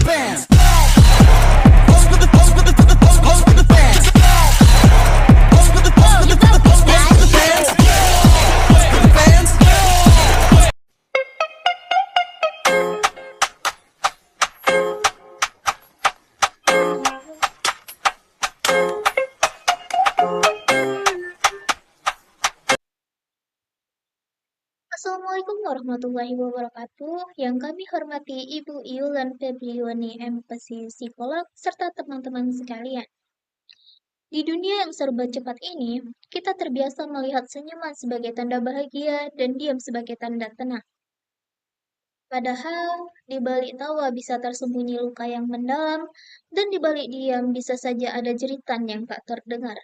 fans. Pose for the fans. Pose for the fans. Pose for the fans. Assalamualaikum warahmatullahi wabarakatuh. Yang kami hormati Ibu Yulan Febriani MPC Psikolog serta teman-teman sekalian. Di dunia yang serba cepat ini, kita terbiasa melihat senyuman sebagai tanda bahagia dan diam sebagai tanda tenang. Padahal, di balik tawa bisa tersembunyi luka yang mendalam, dan di balik diam bisa saja ada jeritan yang tak terdengar.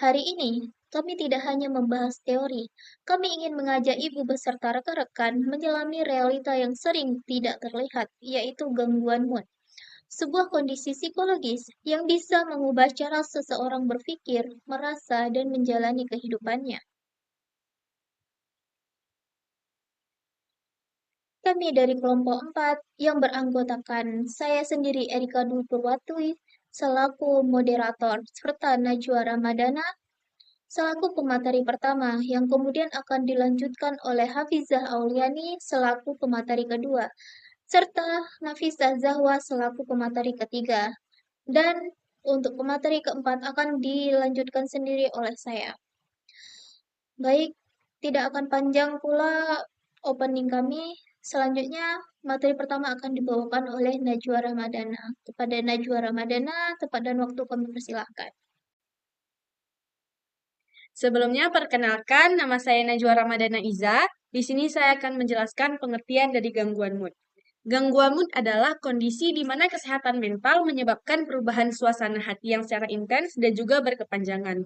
Hari ini, kami tidak hanya membahas teori, kami ingin mengajak ibu beserta rekan-rekan menyelami realita yang sering tidak terlihat, yaitu gangguan mood. Sebuah kondisi psikologis yang bisa mengubah cara seseorang berpikir, merasa, dan menjalani kehidupannya. Kami dari kelompok 4 yang beranggotakan saya sendiri Erika Dwi Purwatui selaku moderator serta Najwa Ramadana selaku pemateri pertama yang kemudian akan dilanjutkan oleh Hafizah Auliani selaku pemateri kedua serta Nafisah Zahwa selaku pemateri ketiga dan untuk pemateri keempat akan dilanjutkan sendiri oleh saya. Baik, tidak akan panjang pula opening kami. Selanjutnya, materi pertama akan dibawakan oleh Najwa Ramadana. Kepada Najwa Ramadana, tepat dan waktu kami persilahkan. Sebelumnya, perkenalkan, nama saya Najwa Ramadana Iza. Di sini saya akan menjelaskan pengertian dari gangguan mood. Gangguan mood adalah kondisi di mana kesehatan mental menyebabkan perubahan suasana hati yang secara intens dan juga berkepanjangan.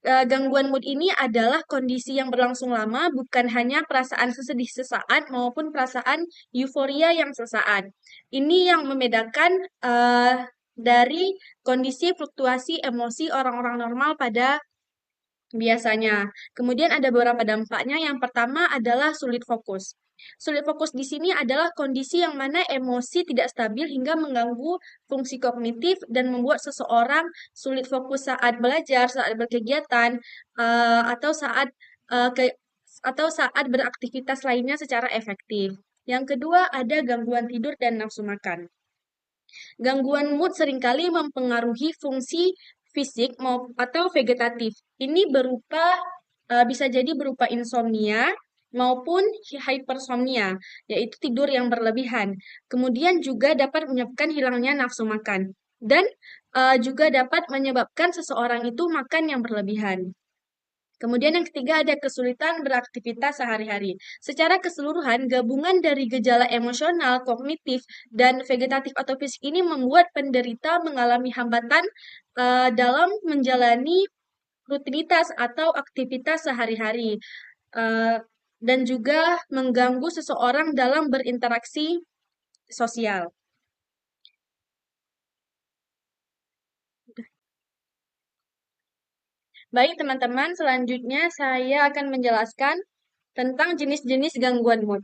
Gangguan mood ini adalah kondisi yang berlangsung lama, bukan hanya perasaan sesedih sesaat maupun perasaan euforia yang sesaat. Ini yang membedakan dari kondisi fluktuasi emosi orang-orang normal pada biasanya. Kemudian ada beberapa dampaknya. Yang pertama adalah sulit fokus. Sulit fokus di sini adalah kondisi yang mana emosi tidak stabil hingga mengganggu fungsi kognitif dan membuat seseorang sulit fokus saat belajar, saat berkegiatan, atau saat beraktivitas lainnya secara efektif. Yang kedua ada gangguan tidur dan nafsu makan. Gangguan mood seringkali mempengaruhi fungsi fisik atau vegetatif. Ini bisa jadi berupa insomnia maupun hypersomnia, yaitu tidur yang berlebihan. Kemudian juga dapat menyebabkan hilangnya nafsu makan dan juga dapat menyebabkan seseorang itu makan yang berlebihan. Kemudian yang ketiga ada kesulitan beraktivitas sehari-hari. Secara keseluruhan, gabungan dari gejala emosional, kognitif, dan vegetatif atau fisik ini membuat penderita mengalami hambatan dalam menjalani rutinitas atau aktivitas sehari-hari. Dan juga mengganggu seseorang dalam berinteraksi sosial. Baik teman-teman, selanjutnya saya akan menjelaskan tentang jenis-jenis gangguan mood.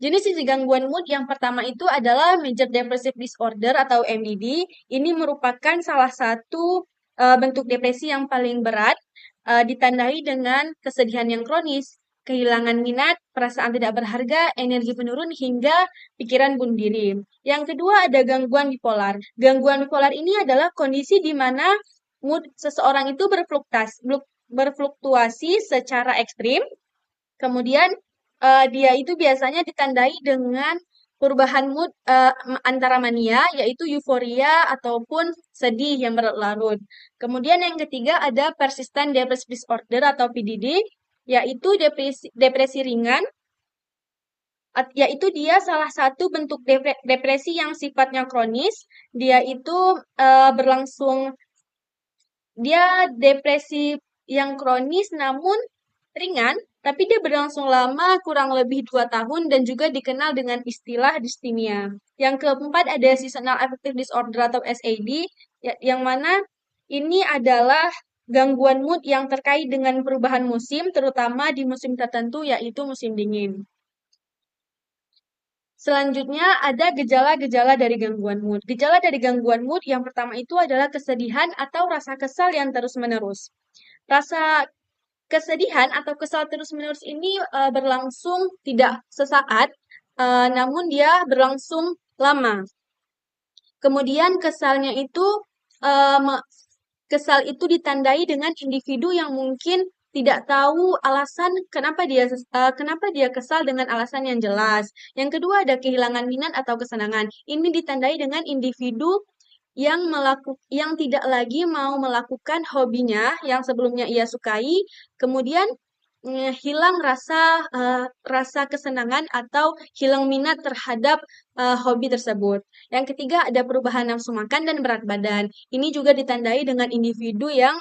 Jenis gangguan mood yang pertama itu adalah Major Depressive Disorder atau MDD. Ini merupakan salah satu bentuk depresi yang paling berat, ditandai dengan kesedihan yang kronis, kehilangan minat, perasaan tidak berharga, energi menurun, hingga pikiran bunuh diri. Yang kedua ada gangguan bipolar. Gangguan bipolar ini adalah kondisi di mana mood seseorang itu berfluktuasi secara ekstrim. Kemudian dia itu biasanya ditandai dengan perubahan mood antara mania, yaitu euforia ataupun sedih yang berlarut. Kemudian yang ketiga ada persistent depressive disorder atau PDD, yaitu depresi ringan, yaitu dia salah satu bentuk depresi yang sifatnya kronis. Dia itu dia depresi yang kronis namun ringan, tapi dia berlangsung lama kurang lebih 2 tahun dan juga dikenal dengan istilah dysthymia. Yang keempat ada seasonal affective disorder atau SAD, yang mana ini adalah gangguan mood yang terkait dengan perubahan musim, terutama di musim tertentu yaitu musim dingin. Selanjutnya ada gejala-gejala dari gangguan mood. Gejala dari gangguan mood yang pertama itu adalah kesedihan atau rasa kesal yang terus-menerus. Rasa kesedihan atau kesal terus-menerus ini berlangsung tidak sesaat, namun dia berlangsung lama. Kemudian eh, me- kesal itu ditandai dengan individu yang mungkin tidak tahu alasan kenapa dia kesal dengan alasan yang jelas. Yang kedua ada kehilangan minat atau kesenangan. Ini ditandai dengan individu yang tidak lagi mau melakukan hobinya yang sebelumnya ia sukai, kemudian hilang rasa kesenangan atau hilang minat terhadap hobi tersebut. Yang ketiga ada perubahan nafsu makan dan berat badan. Ini juga ditandai dengan individu yang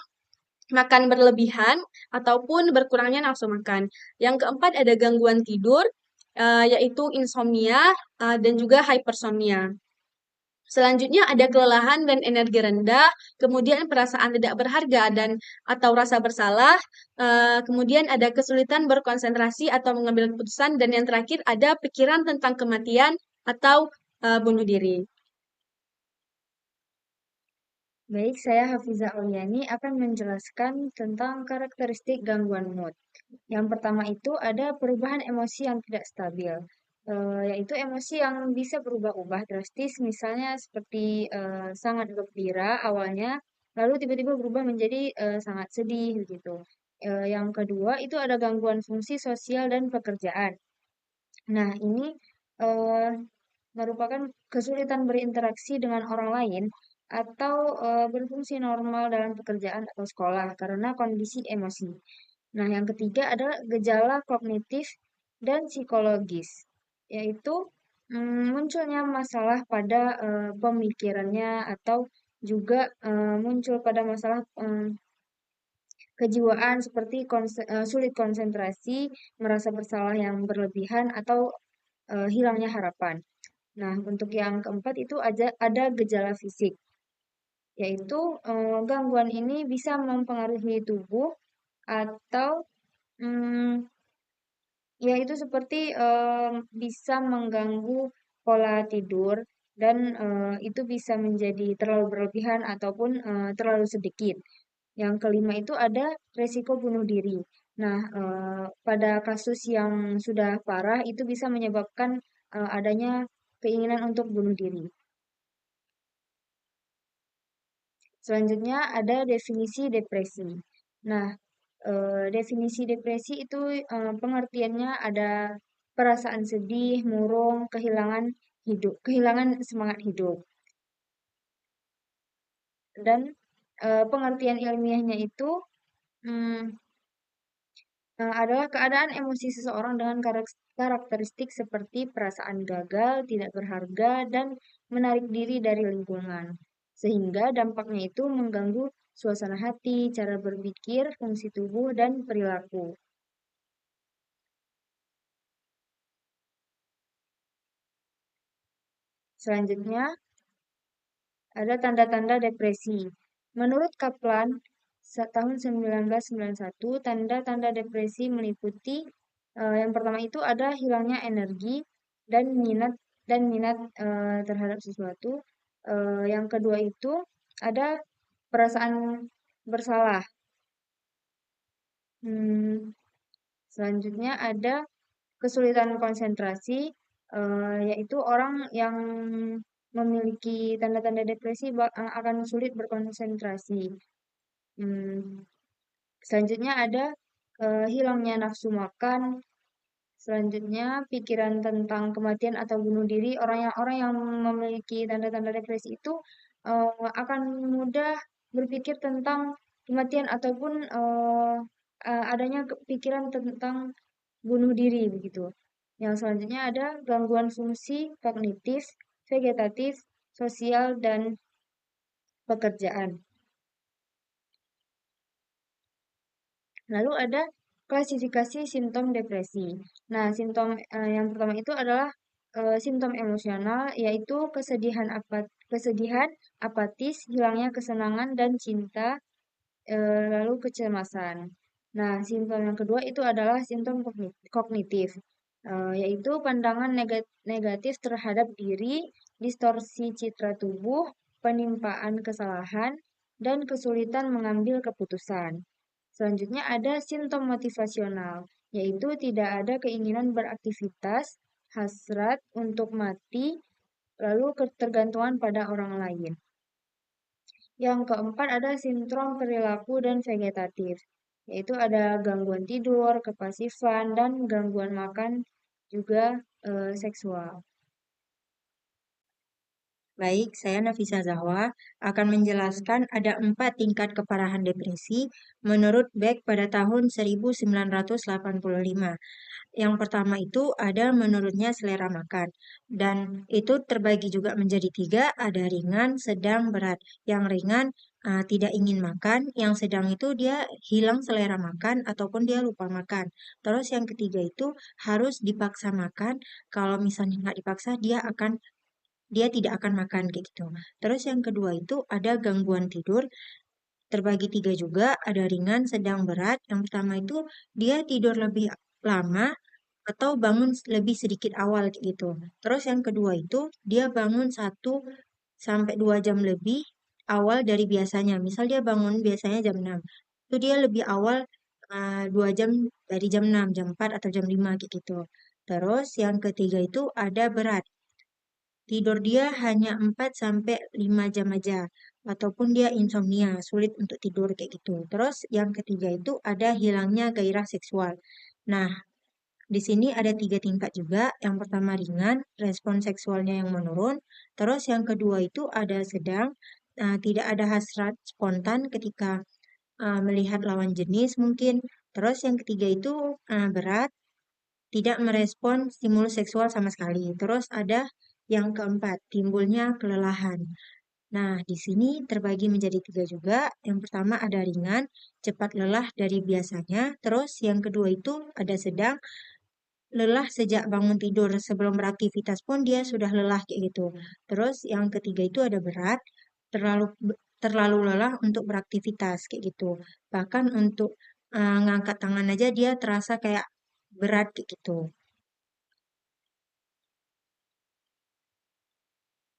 makan berlebihan ataupun berkurangnya nafsu makan. Yang keempat ada gangguan tidur, yaitu insomnia dan juga hypersomnia. Selanjutnya ada kelelahan dan energi rendah, kemudian perasaan tidak berharga dan atau rasa bersalah, kemudian ada kesulitan berkonsentrasi atau mengambil keputusan, dan yang terakhir ada pikiran tentang kematian atau bunuh diri. Baik, saya Hafiza Auliani akan menjelaskan tentang karakteristik gangguan mood. Yang pertama itu ada perubahan emosi yang tidak stabil, yaitu emosi yang bisa berubah-ubah drastis, misalnya seperti sangat gembira awalnya, lalu tiba-tiba berubah menjadi sangat sedih gitu. Yang kedua itu ada gangguan fungsi sosial dan pekerjaan. Nah, ini eh, merupakan kesulitan berinteraksi dengan orang lain atau berfungsi normal dalam pekerjaan atau sekolah karena kondisi emosi. Nah, yang ketiga adalah gejala kognitif dan psikologis, yaitu munculnya masalah pada pemikirannya atau juga muncul pada masalah kejiwaan seperti sulit konsentrasi, merasa bersalah yang berlebihan, atau hilangnya harapan. Nah, untuk yang keempat itu ada gejala fisik, yaitu gangguan ini bisa mempengaruhi tubuh atau mm, yaitu seperti bisa mengganggu pola tidur dan itu bisa menjadi terlalu berlebihan ataupun terlalu sedikit. Yang kelima itu ada resiko bunuh diri. Nah, pada kasus yang sudah parah itu bisa menyebabkan adanya keinginan untuk bunuh diri. Selanjutnya ada definisi depresi. Nah, definisi depresi itu pengertiannya ada perasaan sedih, murung, kehilangan semangat hidup. Dan pengertian ilmiahnya itu mm, adalah keadaan emosi seseorang dengan karakteristik seperti perasaan gagal, tidak berharga, dan menarik diri dari lingkungan. Sehingga dampaknya itu mengganggu suasana hati, cara berpikir, fungsi tubuh, dan perilaku. Selanjutnya, ada tanda-tanda depresi. Menurut Kaplan, tahun 1991, tanda-tanda depresi meliputi yang pertama itu ada hilangnya energi dan minat terhadap sesuatu. Yang kedua itu ada perasaan bersalah. Hmm, Selanjutnya ada kesulitan konsentrasi, yaitu orang yang memiliki tanda-tanda depresi akan sulit berkonsentrasi. Hmm, Selanjutnya ada hilangnya nafsu makan. Selanjutnya pikiran tentang kematian atau bunuh diri. Orang yang memiliki tanda-tanda depresi itu akan mudah berpikir tentang kematian ataupun adanya pikiran tentang bunuh diri begitu. Yang selanjutnya ada gangguan fungsi kognitif, vegetatif, sosial, dan pekerjaan. Lalu ada klasifikasi simptom depresi. Nah, simptom yang pertama itu adalah simptom emosional, yaitu kesedihan, apatis, hilangnya kesenangan dan cinta, lalu kecemasan. Nah, simptom yang kedua itu adalah simptom kognitif. yaitu pandangan negatif terhadap diri, distorsi citra tubuh, penimpaan kesalahan, dan kesulitan mengambil keputusan. Selanjutnya ada simptom motivasional, yaitu tidak ada keinginan beraktivitas, hasrat untuk mati, lalu ketergantungan pada orang lain. Yang keempat ada sindrom perilaku dan vegetatif, yaitu ada gangguan tidur, kepasifan, dan gangguan makan juga seksual. Baik, saya Nafisa Zahwa akan menjelaskan ada 4 tingkat keparahan depresi menurut Beck pada tahun 1985. Yang pertama itu ada menurutnya selera makan. Dan itu terbagi juga menjadi 3, ada ringan, sedang, berat. Yang ringan tidak ingin makan, yang sedang itu dia hilang selera makan ataupun dia lupa makan. Terus yang ketiga itu harus dipaksa makan, kalau misalnya nggak dipaksa dia tidak akan makan kayak gitu. Terus yang kedua itu ada gangguan tidur, terbagi 3 juga, ada ringan, sedang, berat. Yang pertama itu dia tidur lebih lama atau bangun lebih sedikit awal kayak gitu. Terus yang kedua itu dia bangun 1 sampai 2 jam lebih awal dari biasanya. Misal dia bangun biasanya jam 6. Itu dia lebih awal 2 jam dari jam 6, jam 4 atau jam 5 kayak gitu. Terus yang ketiga itu ada berat. Tidur dia hanya 4 sampai 5 jam aja ataupun dia insomnia, sulit untuk tidur kayak gitu. Terus yang ketiga itu ada hilangnya gairah seksual. Nah, di sini ada 3 tingkat juga. Yang pertama ringan, respon seksualnya yang menurun. Terus yang kedua itu ada sedang, tidak ada hasrat spontan ketika melihat lawan jenis mungkin. Terus yang ketiga itu berat, tidak merespon stimulus seksual sama sekali. Terus ada yang keempat, timbulnya kelelahan. Nah, di sini terbagi menjadi 3 juga. Yang pertama ada ringan, cepat lelah dari biasanya. Terus yang kedua itu ada sedang, lelah sejak bangun tidur, sebelum beraktivitas pun dia sudah lelah kayak gitu. Terus yang ketiga itu ada berat, terlalu terlalu lelah untuk beraktivitas kayak gitu. Bahkan untuk ngangkat tangan aja dia terasa kayak berat kayak gitu.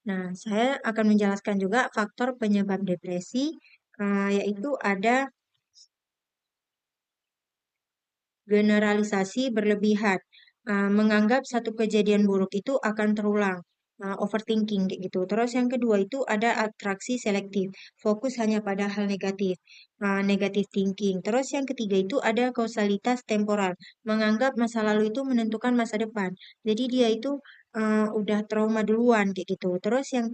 Nah, saya akan menjelaskan juga faktor penyebab depresi, yaitu ada generalisasi berlebihan, menganggap satu kejadian buruk itu akan terulang, overthinking kayak gitu. Terus yang kedua itu ada atraksi selektif, fokus hanya pada hal negatif, negative thinking. Terus yang ketiga itu ada kausalitas temporal, menganggap masa lalu itu menentukan masa depan. Jadi dia itu udah trauma duluan kayak gitu. Terus yang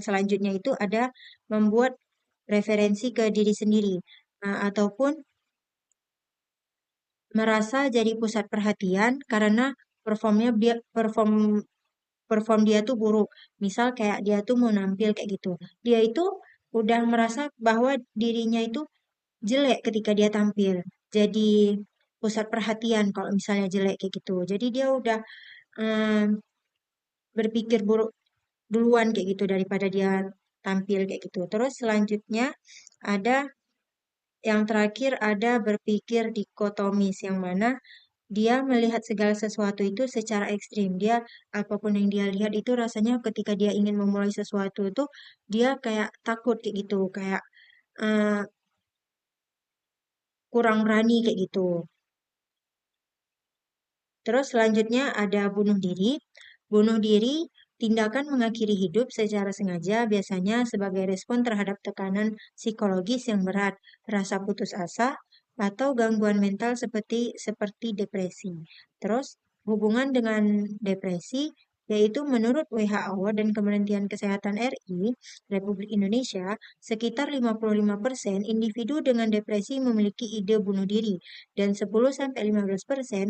selanjutnya itu ada membuat referensi ke diri sendiri, ataupun merasa jadi pusat perhatian karena perform perform dia tuh buruk. Misal kayak dia tuh mau nampil kayak gitu. Dia itu udah merasa bahwa dirinya itu jelek ketika dia tampil. Jadi pusat perhatian kalau misalnya jelek kayak gitu. Jadi dia udah em, berpikir buruk duluan kayak gitu daripada dia tampil kayak gitu. Terus selanjutnya ada yang terakhir ada berpikir dikotomis yang mana dia melihat segala sesuatu itu secara ekstrim. Dia apapun yang dia lihat itu rasanya ketika dia ingin memulai sesuatu itu dia kayak takut kayak gitu, kayak eh, kurang berani kayak gitu. Terus selanjutnya ada bunuh diri. Bunuh diri tindakan mengakhiri hidup secara sengaja biasanya sebagai respon terhadap tekanan psikologis yang berat, rasa putus asa, atau gangguan mental seperti depresi. Terus hubungan dengan depresi yaitu menurut WHO dan Kementerian Kesehatan RI Republik Indonesia, sekitar 55% individu dengan depresi memiliki ide bunuh diri dan 10-15%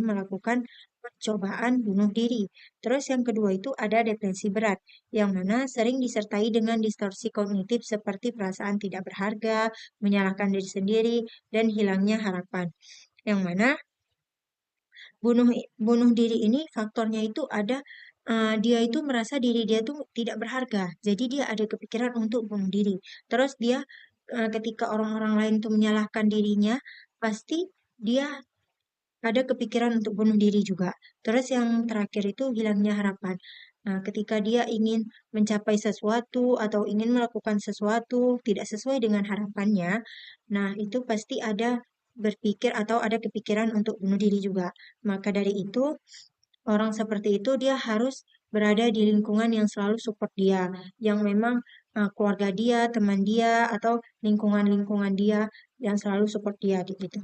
melakukan percobaan bunuh diri. Terus yang kedua itu ada depresi berat, yang mana sering disertai dengan distorsi kognitif seperti perasaan tidak berharga, menyalahkan diri sendiri, dan hilangnya harapan. Yang mana bunuh bunuh diri ini faktornya itu ada dia itu merasa diri dia tuh tidak berharga. Jadi dia ada kepikiran untuk bunuh diri. Terus dia ketika orang-orang lain tuh menyalahkan dirinya, pasti dia ada kepikiran untuk bunuh diri juga. Terus yang terakhir itu hilangnya harapan. Nah, ketika dia ingin mencapai sesuatu atau ingin melakukan sesuatu tidak sesuai dengan harapannya, nah itu pasti ada berpikir atau ada kepikiran untuk bunuh diri juga. Maka dari itu, orang seperti itu dia harus berada di lingkungan yang selalu support dia, yang memang keluarga dia, teman dia, atau lingkungan-lingkungan dia yang selalu support dia gitu.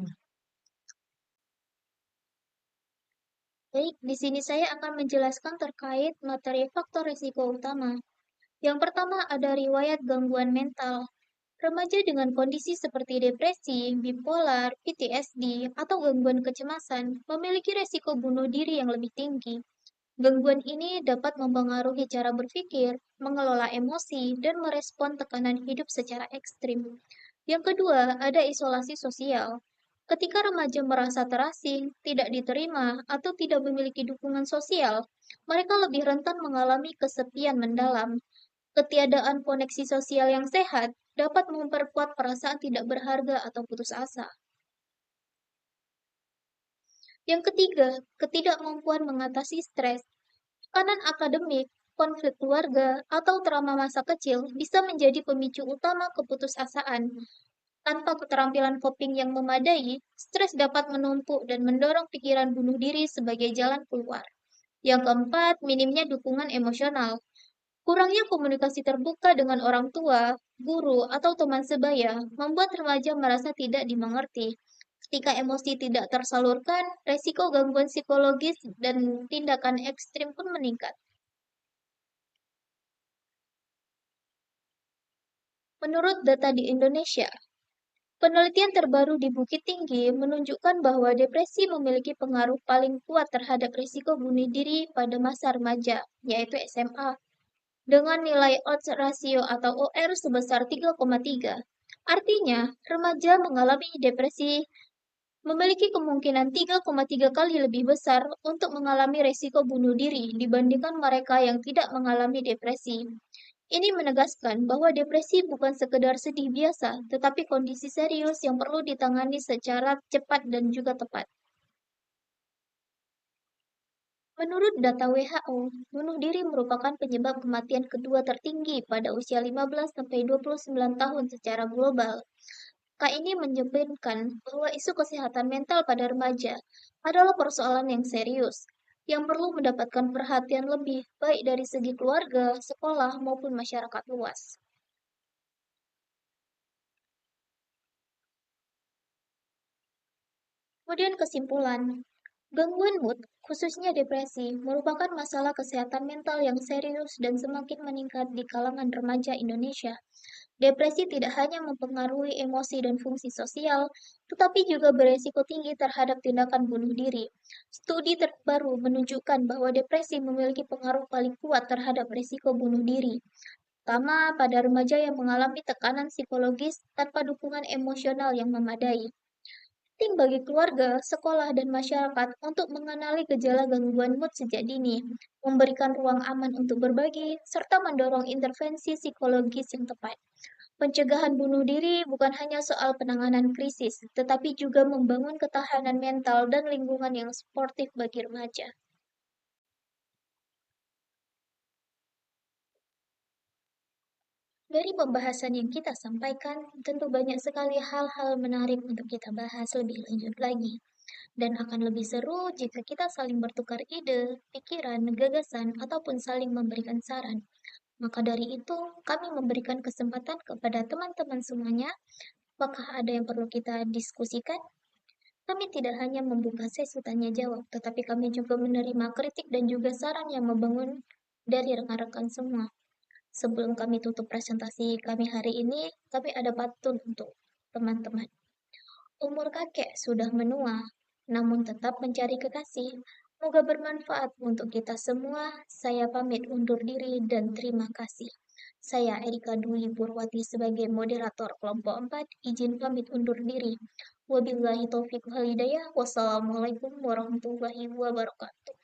Baik, di sini saya akan menjelaskan terkait materi faktor risiko utama. Yang pertama ada riwayat gangguan mental. Remaja dengan kondisi seperti depresi, bipolar, PTSD, atau gangguan kecemasan memiliki resiko bunuh diri yang lebih tinggi. Gangguan ini dapat mempengaruhi cara berpikir, mengelola emosi, dan merespon tekanan hidup secara ekstrim. Yang kedua, ada isolasi sosial. Ketika remaja merasa terasing, tidak diterima, atau tidak memiliki dukungan sosial, mereka lebih rentan mengalami kesepian mendalam. Ketiadaan koneksi sosial yang sehat dapat memperkuat perasaan tidak berharga atau putus asa. Yang ketiga, ketidakmampuan mengatasi stres. Tekanan akademik, konflik keluarga, atau trauma masa kecil bisa menjadi pemicu utama keputusasaan. Tanpa keterampilan coping yang memadai, stres dapat menumpuk dan mendorong pikiran bunuh diri sebagai jalan keluar. Yang keempat, minimnya dukungan emosional. Kurangnya komunikasi terbuka dengan orang tua, guru, atau teman sebaya membuat remaja merasa tidak dimengerti. Ketika emosi tidak tersalurkan, resiko gangguan psikologis dan tindakan ekstrim pun meningkat. Menurut data di Indonesia, penelitian terbaru di Bukit Tinggi menunjukkan bahwa depresi memiliki pengaruh paling kuat terhadap risiko bunuh diri pada masa remaja, yaitu SMA, dengan nilai odds ratio atau OR sebesar 3,3. Artinya, remaja mengalami depresi memiliki kemungkinan 3,3 kali lebih besar untuk mengalami risiko bunuh diri dibandingkan mereka yang tidak mengalami depresi. Ini menegaskan bahwa depresi bukan sekedar sedih biasa, tetapi kondisi serius yang perlu ditangani secara cepat dan juga tepat. Menurut data WHO, bunuh diri merupakan penyebab kematian kedua tertinggi pada usia 15-29 tahun secara global. Angka ini menyebutkan bahwa isu kesehatan mental pada remaja adalah persoalan yang serius, yang perlu mendapatkan perhatian lebih baik dari segi keluarga, sekolah, maupun masyarakat luas. Kemudian kesimpulan, gangguan mood, khususnya depresi, merupakan masalah kesehatan mental yang serius dan semakin meningkat di kalangan remaja Indonesia. Depresi tidak hanya mempengaruhi emosi dan fungsi sosial, tetapi juga beresiko tinggi terhadap tindakan bunuh diri. Studi terbaru menunjukkan bahwa depresi memiliki pengaruh paling kuat terhadap risiko bunuh diri, terutama pada remaja yang mengalami tekanan psikologis tanpa dukungan emosional yang memadai. Penting bagi keluarga, sekolah, dan masyarakat untuk mengenali gejala gangguan mood sejak dini, memberikan ruang aman untuk berbagi, serta mendorong intervensi psikologis yang tepat. Pencegahan bunuh diri bukan hanya soal penanganan krisis, tetapi juga membangun ketahanan mental dan lingkungan yang sportif bagi remaja. Dari pembahasan yang kita sampaikan, tentu banyak sekali hal-hal menarik untuk kita bahas lebih lanjut lagi. Dan akan lebih seru jika kita saling bertukar ide, pikiran, gagasan, ataupun saling memberikan saran. Maka dari itu, kami memberikan kesempatan kepada teman-teman semuanya. Apakah ada yang perlu kita diskusikan? Kami tidak hanya membuka sesi tanya jawab, tetapi kami juga menerima kritik dan juga saran yang membangun dari rekan-rekan semua. Sebelum kami tutup presentasi kami hari ini, kami ada pantun untuk teman-teman. Umur kakek sudah menua, namun tetap mencari kekasih. Moga bermanfaat untuk kita semua. Saya pamit undur diri dan terima kasih. Saya Erika Dwi Purwati sebagai moderator kelompok 4, izin pamit undur diri. Wabillahi taufiq wal hidayah. Wassalamualaikum warahmatullahi wabarakatuh.